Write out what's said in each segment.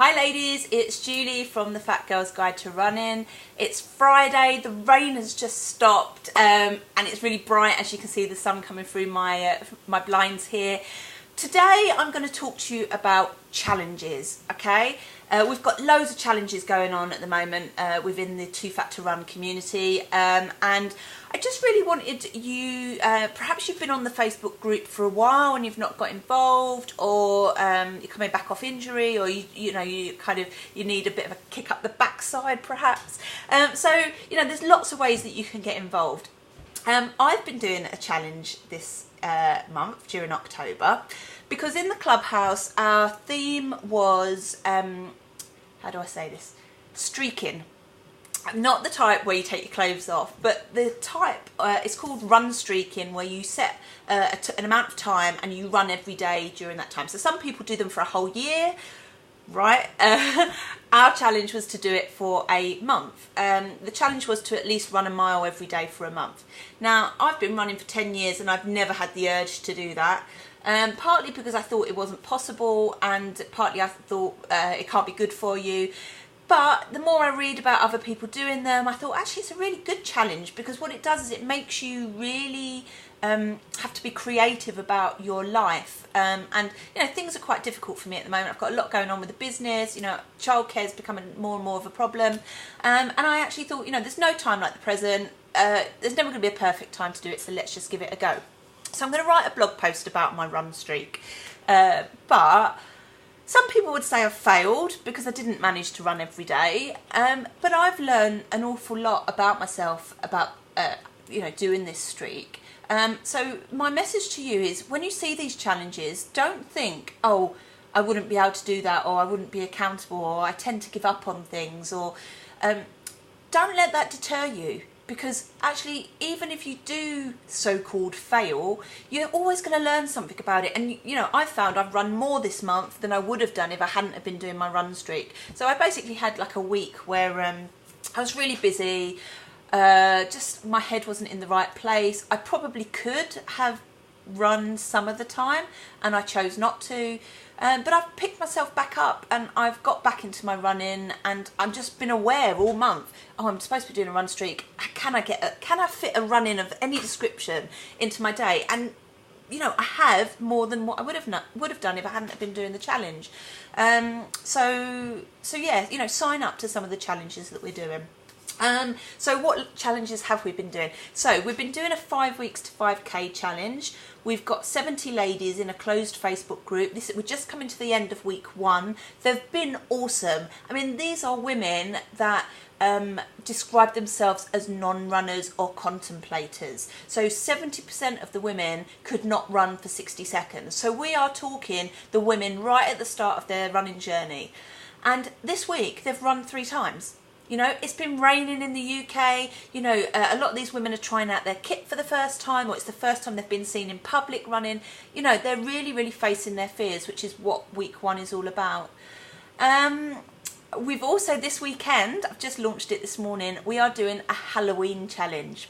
Hi ladies, it's Julie from the Fat Girls Guide to Running. It's Friday, the rain has just stopped and it's really bright. As you can see, the sun coming through my blinds here. Today I'm going to talk to you about challenges, okay? We've got loads of challenges going on at the moment within the Too Fat to Run community, and I just really wanted you, perhaps you've been on the Facebook group for a while and you've not got involved, or you're coming back off injury, or you need a bit of a kick up the backside perhaps. So there's lots of ways that you can get involved. I've been doing a challenge this month during October, because in the clubhouse our theme was how do I say this? Streaking. Not the type where you take your clothes off, but the type is called run streaking, where you set an amount of time and you run every day during that time. So some people do them for a whole year, right? Our challenge was to do it for a month. The challenge was to at least run a mile every day for a month. Now, I've been running for 10 years and I've never had the urge to do that. Partly because I thought it wasn't possible, and partly I thought it can't be good for you. But the more I read about other people doing them, I thought actually it's a really good challenge, because what it does is it makes you really have to be creative about your life. And things are quite difficult for me at the moment. I've got a lot going on with the business. Childcare is becoming more and more of a problem. And I actually thought, there's no time like the present. There's never going to be a perfect time to do it, so let's just give it a go. So I'm going to write a blog post about my run streak. But some people would say I've failed because I didn't manage to run every day. But I've learned an awful lot about myself about, doing this streak. So my message to you is, when you see these challenges, don't think, oh, I wouldn't be able to do that, or I wouldn't be accountable, or I tend to give up on things, or don't let that deter you. Because actually, even if you do so-called fail, you're always going to learn something about it. And, I've found I've run more this month than I would have done if I hadn't have been doing my run streak. So I basically had like a week where I was really busy. Just my head wasn't in the right place. I probably could have run some of the time, and I chose not to. But I've picked myself back up and I've got back into my running, and I've just been aware all month, oh, I'm supposed to be doing a run streak. Can I fit a run in of any description into my day? And I have more than what I would have done if I hadn't been doing the challenge. So yeah, sign up to some of the challenges that we're doing. So what challenges have we been doing? So we've been doing a 5 weeks to 5k challenge. We've got 70 ladies in a closed Facebook group. We're just coming to the end of week 1. They've been awesome. I mean, these are women that describe themselves as non-runners or contemplators. So 70% of the women could not run for 60 seconds. So we are talking the women right at the start of their running journey. And this week they've run 3 times. It's been raining in the UK. A lot of these women are trying out their kit for the first time, or it's the first time they've been seen in public running. They're really, really facing their fears, which is what week 1 is all about. We've also, this weekend, I've just launched it this morning, we are doing a Halloween challenge.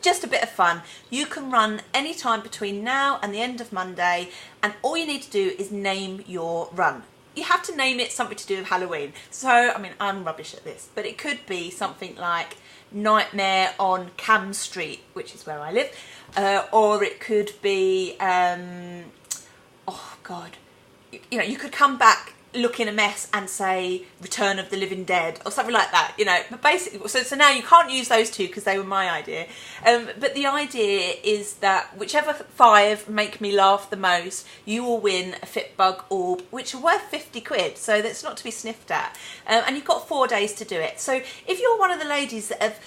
Just a bit of fun. You can run any time between now and the end of Monday, and all you need to do is name your run. You have to name it something to do with Halloween. So, I mean, I'm rubbish at this, but it could be something like Nightmare on Cam Street, which is where I live, or it could be, oh God, you could come back looking a mess and say Return of the Living Dead or something like that, but basically, so now you can't use those 2 because they were my idea, but the idea is that whichever 5 make me laugh the most, you will win a Fitbug orb, which are worth 50 quid, so that's not to be sniffed at, and you've got 4 days to do it. So if you're one of the ladies that have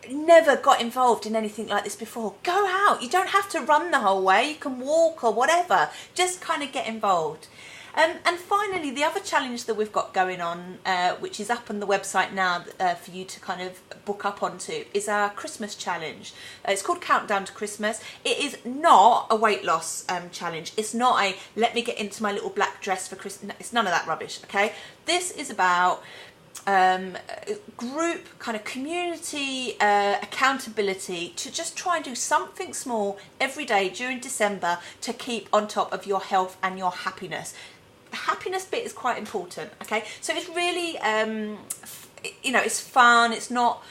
never got involved in anything like this before, go out. You don't have to run the whole way, you can walk or whatever, just kind of get involved. And finally, the other challenge that we've got going on, which is up on the website now for you to kind of book up onto, is our Christmas challenge. It's called Countdown to Christmas. It is not a weight loss challenge. It's not a let me get into my little black dress for Christmas. It's none of that rubbish, okay? This is about group kind of community accountability to just try and do something small every day during December to keep on top of your health and your happiness. the happiness bit is quite important, okay? So it's really, you know, it's fun. It's not,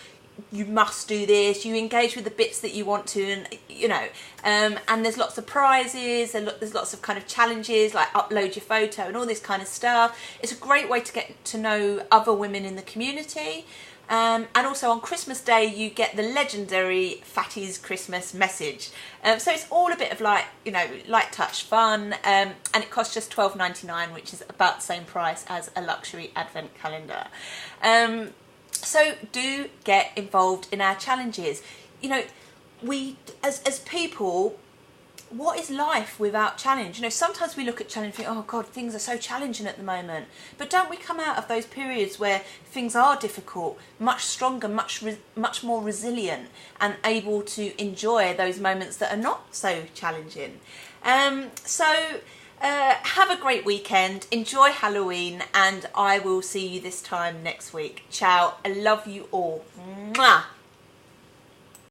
you must do this. You engage with the bits that you want to, and you know, and there's lots of prizes, there's lots of kind of challenges, like upload your photo and all this kind of stuff. It's a great way to get to know other women in the community. And also on Christmas Day you get the legendary Fatty's Christmas message. So it's all a bit of like, you know, light touch fun, and it costs just $12.99, which is about the same price as a luxury advent calendar. So do get involved in our challenges. You know, we as people, what is life without challenge? You know, sometimes we look at challenge and think, oh God, things are so challenging at the moment. But don't we come out of those periods where things are difficult, much stronger, much more resilient, and able to enjoy those moments that are not so challenging? Have a great weekend, enjoy Halloween, and I will see you this time next week. Ciao, I love you all. Mwah.